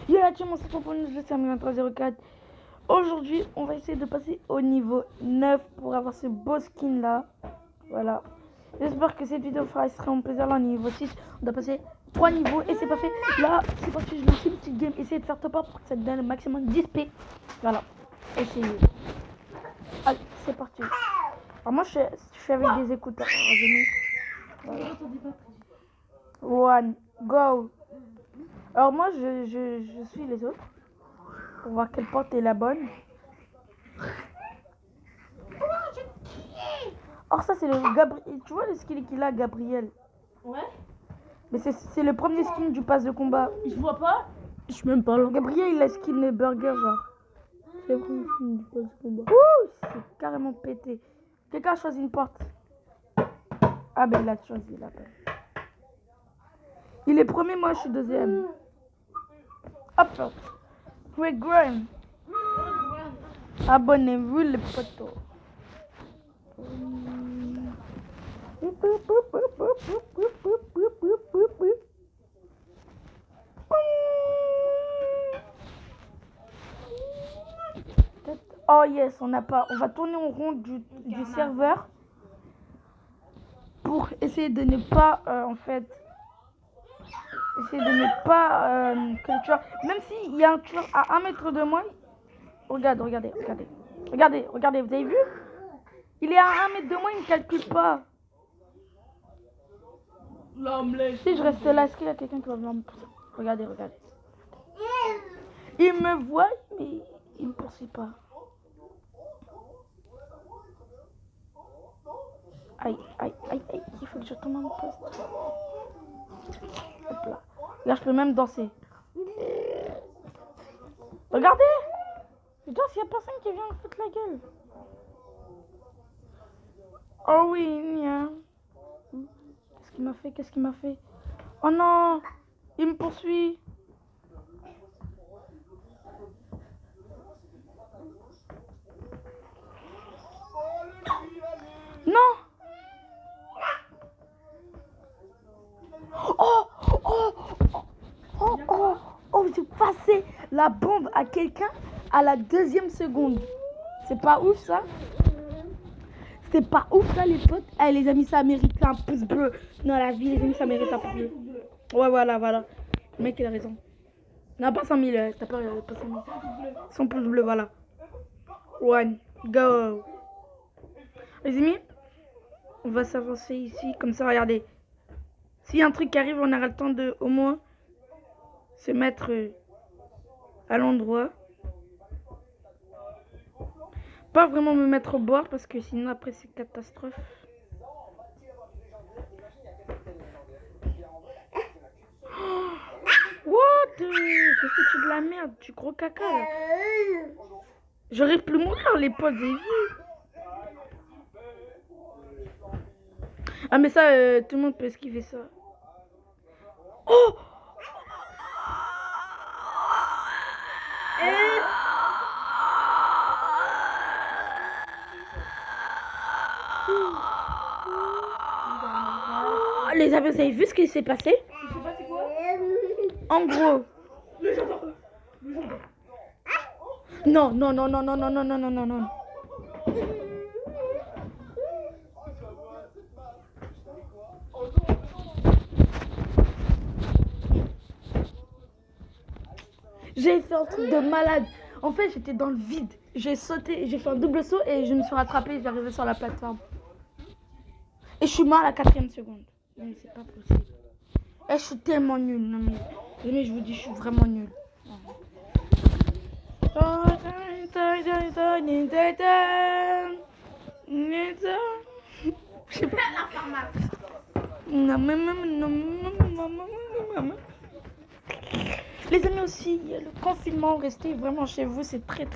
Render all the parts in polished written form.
Yo la team, on se retrouve pour une nouvelle vidéo, c'est 2304. Aujourd'hui, on va essayer de passer au niveau 9 pour avoir ce beau skin là. Voilà. J'espère que cette vidéo fera extrêmement plaisir. Là, au niveau 6, on doit passer 3 niveaux et c'est pas fait. Là, c'est parti, je lance une petite game. Essayez de faire top up pour que ça te donne le maximum 10 P. Voilà. Essayez. Allez, c'est parti. Alors, moi, je suis avec des écouteurs. Alors, j'ai mis. Voilà. One, go. Alors, moi, je suis les autres. Pour voir quelle porte est la bonne. Or ça c'est le Gabriel. Tu vois le skin qu'il a, Gabriel? Ouais. Mais c'est le premier skin du pass de combat. Je vois pas. Je suis même pas là. Gabriel il a skin burger genre. C'est le premier skin du pass de combat. Ouh, c'est carrément pété. Quelqu'un a choisi une porte. Ah ben il a choisi la peine. Il est premier, moi je suis deuxième. Hop. Quick Grime. Abonnez-vous les potos. Oh yes, on n'a pas. On va tourner en rond du serveur pour essayer de ne pas en fait essayer de ne pas que le tueur, même s'il y a un tueur à 1 mètre de moi. Regardez, vous avez vu? Il est à 1 mètre de moi, il me calcule pas. Si je reste là, est-ce qu'il y a quelqu'un qui va venir me pousser? Regardez. Il me voit, mais il me poursuit pas. Aïe, il faut que je tombe à mon poste. Hop là. Là, je peux même danser. Regardez! Je danse, il n'y a personne qui vient me foutre la gueule. Oh oui, Nia. Qu'est-ce qu'il m'a fait? Oh non! Il me poursuit. Non! Oh, j'ai passé la bombe à quelqu'un à la 2e seconde. C'est pas ouf ça? C'est pas ouf ça les potes? Eh les amis, ça mérite un pouce bleu. Dans la vie les amis, ça mérite un pouce bleu. Ouais voilà. Le mec il a raison. Non pas 100 000, t'as pas 100 000. 100 pouces bleus, voilà. One, go. Les amis, on va s'avancer ici, comme ça, regardez. S'il y a un truc qui arrive, on aura le temps de au moins se mettre à l'endroit. Pas vraiment me mettre au bord parce que sinon après c'est catastrophe. Oh, what? J'ai foutu de la merde, du gros caca là. J'aurais pu mourir les potes, j'ai vu. Ah mais ça, tout le monde peut esquiver ça. Oh! Les amis, vous avez vu ce qui s'est passé? Il s'est passé quoi? En gros. Non. J'ai fait un truc de malade. En fait, j'étais dans le vide. J'ai sauté, j'ai fait un double saut et je me suis rattrapée. J'arrivais sur la plateforme. Et je suis mort à la 4e seconde. Mais c'est pas possible. Et je suis tellement nulle. Non mais je vous dis, je suis vraiment nulle. Je sais pas. Les amis aussi, le confinement, restez vraiment chez vous, c'est très.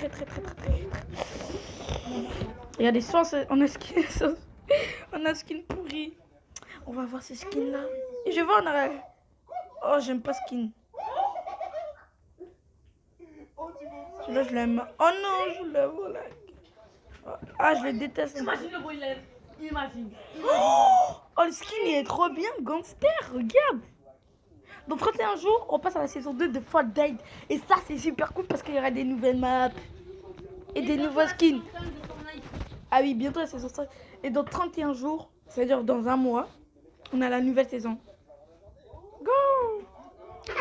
Il y a des sources, on a skin pourri. On va voir ces skins là. Et je vois en arrière. Oh, j'aime pas skin. Celui-là, je l'aime. Oh non, je l'aime. Voilà. Ah, je le déteste. Imagine le bruit, imagine. Oh, le skin il est trop bien, gangster, regarde. Dans 31 jours, on passe à la saison 2 de Fortnite. Et ça, c'est super cool parce qu'il y aura des nouvelles maps et des nouveaux skins. Ah oui, bientôt la saison 5. Et dans 31 jours, c'est-à-dire dans un mois, on a la nouvelle saison. Go!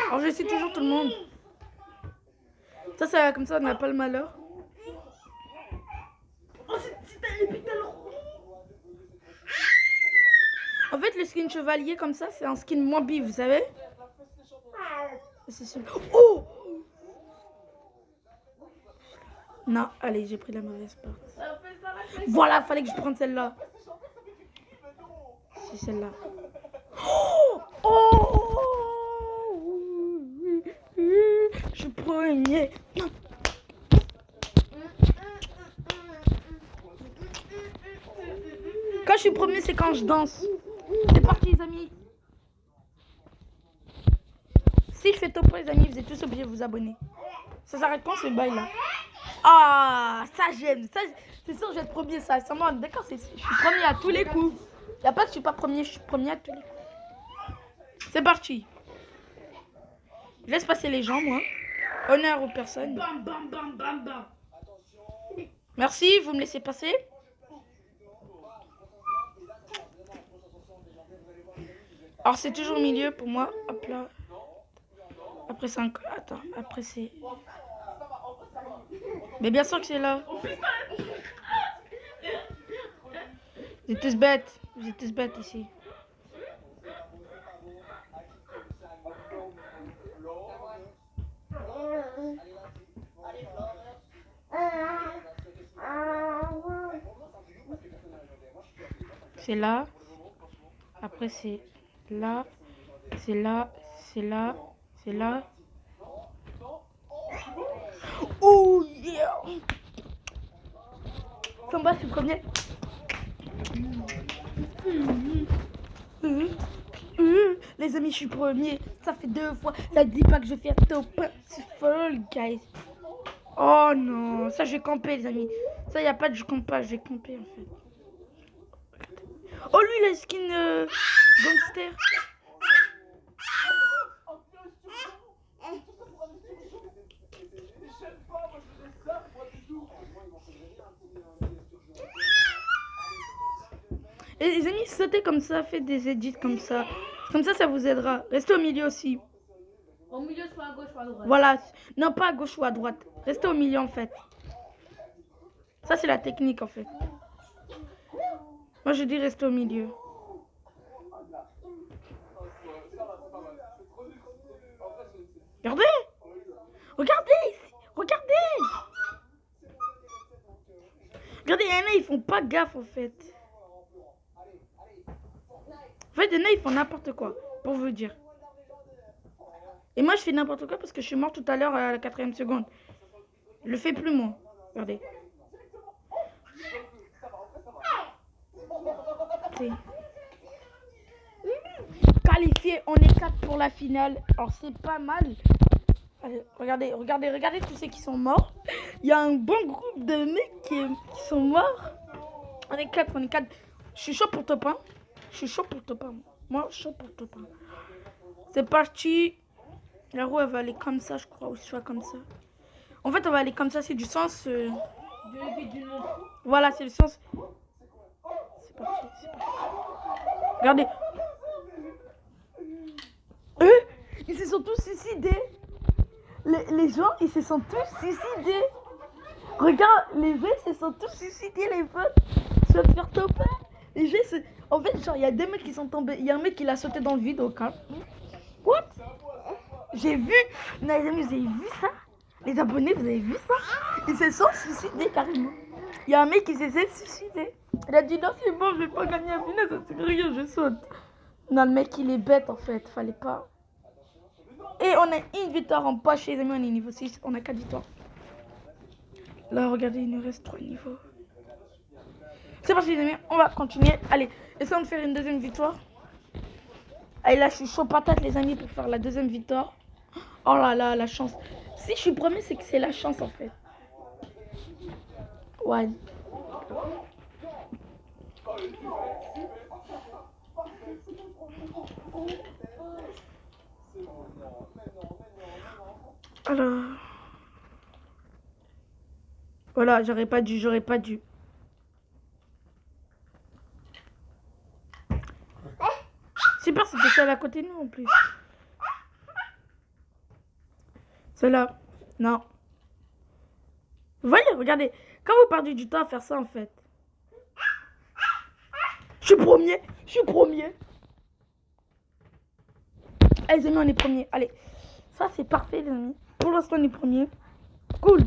Alors je sais toujours tout le monde. Ça, comme ça, on n'a pas le malheur. Oh, c'est épique alors. En fait, le skin chevalier comme ça, c'est un skin moins bif, vous savez? C'est celui... Oh! Non, allez, j'ai pris la mauvaise part. Voilà, fallait que je prenne celle-là. C'est celle-là. Oh! Je suis premier. Quand je suis premier, c'est quand je danse. C'est parti, les amis. Si je fais top, les amis, vous êtes tous obligés de vous abonner. Ça s'arrête quand ce bail là? Ah, ça j'aime. Ça, c'est sûr, je vais être premier. Ça, c'est moi. D'accord, je suis premier à tous les coups. Il n'y a pas que je suis pas premier, je suis premier à tous les coups. C'est parti. Je laisse passer les gens, moi. Honneur aux personnes. Bam, bam, bam, bam, bam. Merci, vous me laissez passer. Alors, c'est toujours au milieu pour moi. Hop là. Après, c'est encore... Attends, après, c'est... Mais bien sûr que c'est là. Vous êtes tous bêtes. Vous êtes tous bêtes ici. C'est là. Après, c'est là. C'est là. C'est là. C'est là. Oh yeah! Comme moi, je suis premier. Les amis, je suis premier. Ça fait 2 fois. Ça dit pas que je fais top. C'est folle, guys. Oh non, ça je vais camper, les amis. Ça, y a pas de je campe pas, je vais camper en fait. Oh, lui, la skin gangster. Et les amis, sautez comme ça, faites des edits comme ça. Comme ça vous aidera. Restez au milieu aussi. Au milieu, soit à gauche, soit à droite. Voilà. Non, pas à gauche ou à droite. Restez au milieu en fait. Ça, c'est la technique en fait. Moi, je dis restez au milieu. Regardez! Regardez ici! Regardez! Regardez, il y en a, ils font pas gaffe en fait. En fait, il y en a, ils font n'importe quoi, pour vous dire. Et moi, je fais n'importe quoi parce que je suis mort tout à l'heure à la 4e seconde. Je le fais plus, moi. Regardez. Qualifié, on est 4 pour la finale. Alors, c'est pas mal. Allez, regardez tous ceux qui sont morts. Il y a un bon groupe de mecs qui sont morts. On est 4. Je suis chaud pour top 1. Je suis chaud pour top 1. Moi, chaud pour top 1. C'est parti. La roue, elle va aller comme ça, je crois, ou soit comme ça. En fait, elle va aller comme ça, c'est du sens... Voilà, c'est le sens... C'est parti, c'est parti. Regardez. Eux, ils se sont tous suicidés. Les gens, ils se sont tous suicidés. Regarde, les gens, ils se sont tous suicidés, les potes. Je vais te faire top 1. Les gens, en fait, genre, il y a des mecs qui sont tombés. Il y a un mec qui l'a sauté dans le vide au calme. What? J'ai vu. Non, les amis, vous avez vu ça? Les abonnés, vous avez vu ça? Ils se sont suicidés carrément. Il y a un mec qui s'est suicidé. Il a dit non, c'est bon, je vais pas gagner à finale, ça c'est rien, je saute. Non, le mec, il est bête en fait, fallait pas. Et on a une victoire en poche, les amis, on est niveau 6, on a 4 victoires. Là, regardez, il nous reste 3 niveaux. C'est parti, les amis, on va continuer. Allez, essayons de faire une deuxième victoire. Allez, là, je suis chaud patate, les amis, pour faire la deuxième victoire. Oh là là, la chance. Si je suis premier, c'est que c'est la chance en fait. Ouais. Alors... Voilà, j'aurais pas dû. Super, c'était celle à côté de nous en plus. Celle-là. Non. Vous voyez, regardez. Quand vous perdez du temps à faire ça en fait. Je suis premier. Allez les amis, on est premier. Allez. Ça c'est parfait les amis. Pour l'instant on est premier. Cool.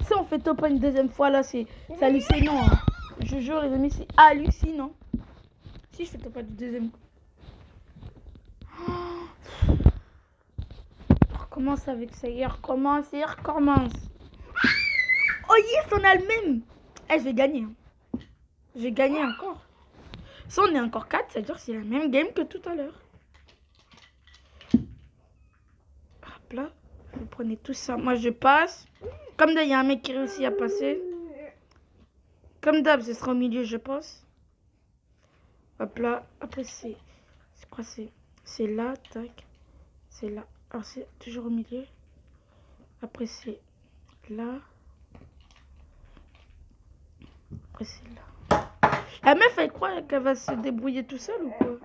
Si on fait top 1 une deuxième fois là, c'est hallucinant. Hein. Je jure les amis, c'est hallucinant. Si je fais top 1 du deuxième coup. On recommence avec ça. Il recommence. Oh yes, on a le même. Eh, je vais gagner. Hein. Je vais gagner encore. Si on est encore 4, c'est-à-dire que c'est la même game que tout à l'heure. Hop là. Vous prenez tout ça. Moi, je passe. Comme d'hab, il y a un mec qui réussit à passer. Comme d'hab, ce sera au milieu, je pense. Hop là. Après, c'est quoi? C'est là, tac. C'est là. Alors, c'est toujours au milieu. Après, c'est là. Après, c'est là. La meuf, elle croit qu'elle va se débrouiller tout seul ou quoi?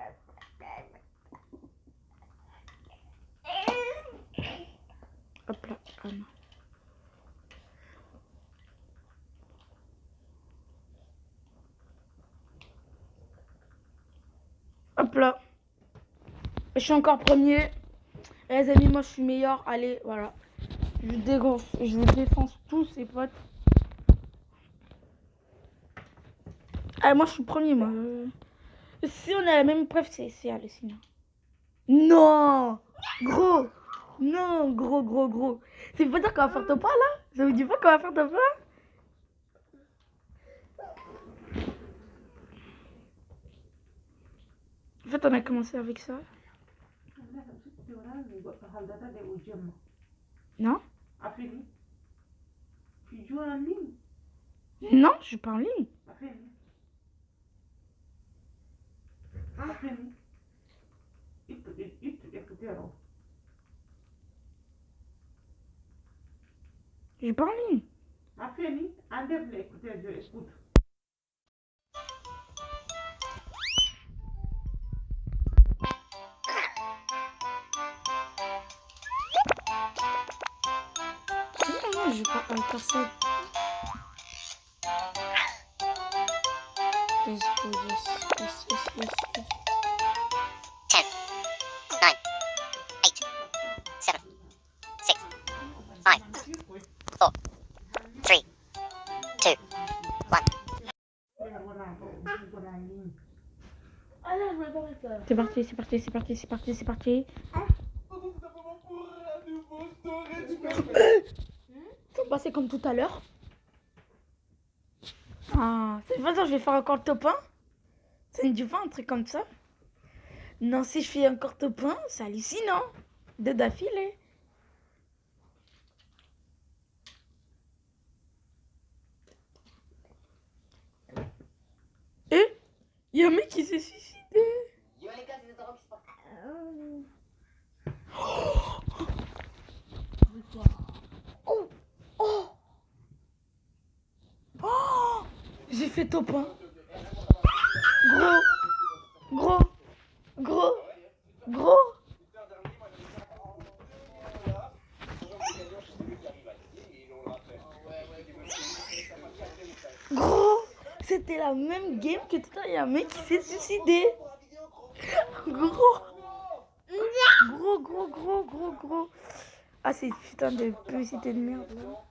Hop là. Ah non. Hop là. Je suis encore premier. Et les amis, moi je suis meilleur. Allez, voilà. Je défonce tous ces potes. Allez, moi je suis premier, moi. Si on a la même preuve, c'est hallucinant. Non, gros. Non, gros. C'est pas dire qu'on va faire top 1 là? Ça vous dit pas qu'on va faire top 1? En fait, on a commencé avec ça. Non? Tu joues en ligne? Non, je suis pas en ligne. Je suis pas en ligne. Non, je parle avec personne. Let's go, yes. 10, 9, 8, 7, 6, 5, 4, 3, 2, 1. C'est parti. Ça va passer comme tout à l'heure. Ah, c'est pas ça, je vais faire encore le top 1. Ça ne dit pas un truc comme ça. Non, si je fais encore top 1, c'est hallucinant. 2 d'affilée. Et il y a un mec qui s'est suicidé. Oh, j'ai fait top 1. Gros. Gros, c'était la même game que tout à l'heure. Il y a un mec qui s'est suicidé. Gros. Ah, c'est putain de publicité de merde là.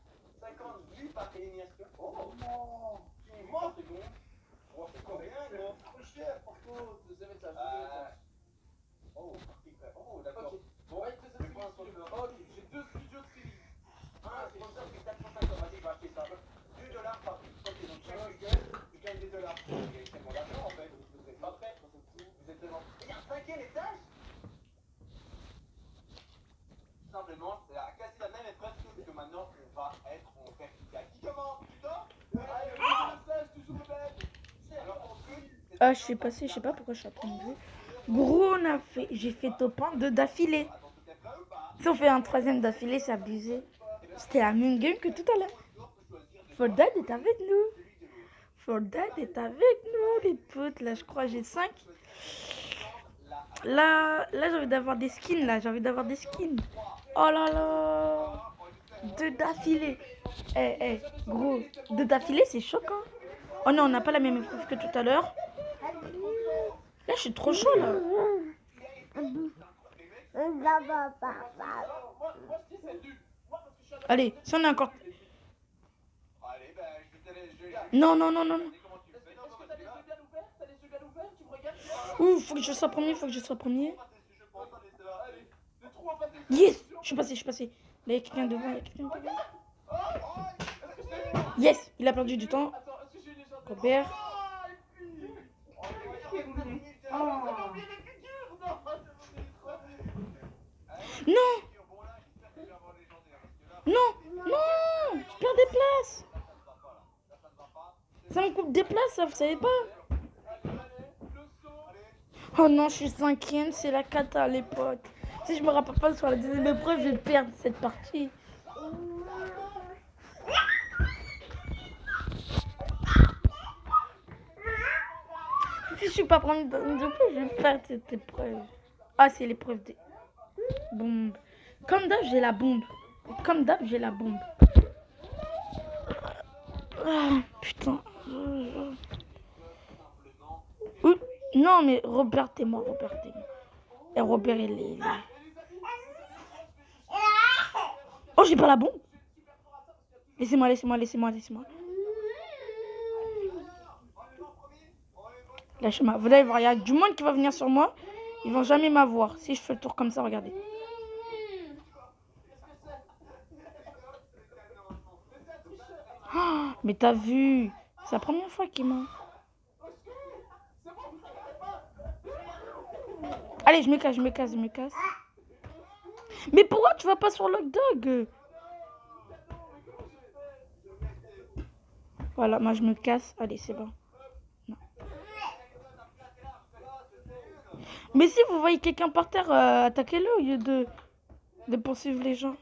Simplement, c'est à casser la même épreuve sauf que maintenant on va être en vertical. Qui commence? Putain? Allez, le stage, toujours le même. Alors ensuite, Ah, je suis passé, je sais pas pourquoi je suis en train de jouer. Gros, j'ai fait top 1 2 d'affilée. Si on fait un troisième d'affilée, c'est abusé. C'était la même game que tout à l'heure. Fortnite est avec nous. Fortnite est avec nous, les potes. Là, je crois que j'ai 5. Là j'ai envie d'avoir des skins. J'ai envie d'avoir des skins. Oh là là. 2 d'affilée. Gros. 2 d'affilée, c'est choquant. Oh non, on n'a pas la même épreuve que tout à l'heure. Là, je suis trop chaud, là. Allez, si on est encore... Non. Ouh, faut que je sois premier, Yes, je suis passé. Là, il y a quelqu'un devant, Yes, il a perdu du temps. Robert. Non, je perds des places. Ça me coupe des places, ça, vous savez pas. Oh non, je suis 5e, c'est la cata, les potes. Si je me rappelle pas sur la deuxième épreuve, je vais perdre cette partie. Si je suis pas premier dans une épreuve, je vais perdre cette épreuve. Ah, c'est l'épreuve des bombes. Comme d'hab, j'ai la bombe. Ah, putain. Non, mais Robert, t'es moi. Et Robert, il est là. Oh, j'ai pas la bombe. Laissez-moi. Lâchez-moi. Vous allez voir, il y a du monde qui va venir sur moi. Ils vont jamais m'avoir. Si je fais le tour comme ça, regardez. Oh, mais t'as vu. C'est la première fois qu'il m'a... Allez, je me casse. Mais pourquoi tu vas pas sur Lockdog? Voilà, moi je me casse. Allez, c'est bon. Non. Mais si vous voyez quelqu'un par terre, attaquez-le au lieu de poursuivre les gens.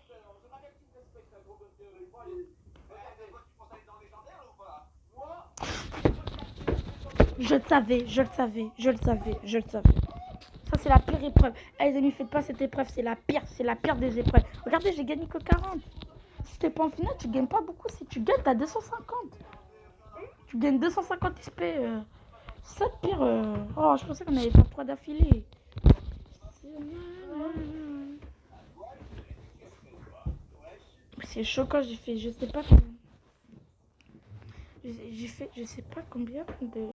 Je le savais. Ça, c'est la pire épreuve. Les amis, faites pas cette épreuve. C'est la pire des épreuves. Regardez, j'ai gagné que 40. Si t'es pas en finale, tu gagnes pas beaucoup. Si tu gagnes, t'as 250. Tu gagnes 250 XP. C'est ça le pire. Oh, je pensais qu'on allait faire 3 d'affilée. C'est choquant, j'ai fait, je sais pas combien. J'ai fait, je sais pas combien de...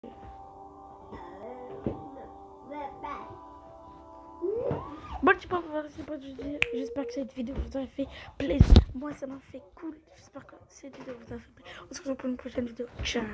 Bon, tu peux voir, c'est pas de dire. J'espère que cette vidéo vous a fait plaisir. Moi, ça m'a fait cool. J'espère que cette vidéo vous a fait plaisir. On se retrouve pour une prochaine vidéo. Ciao.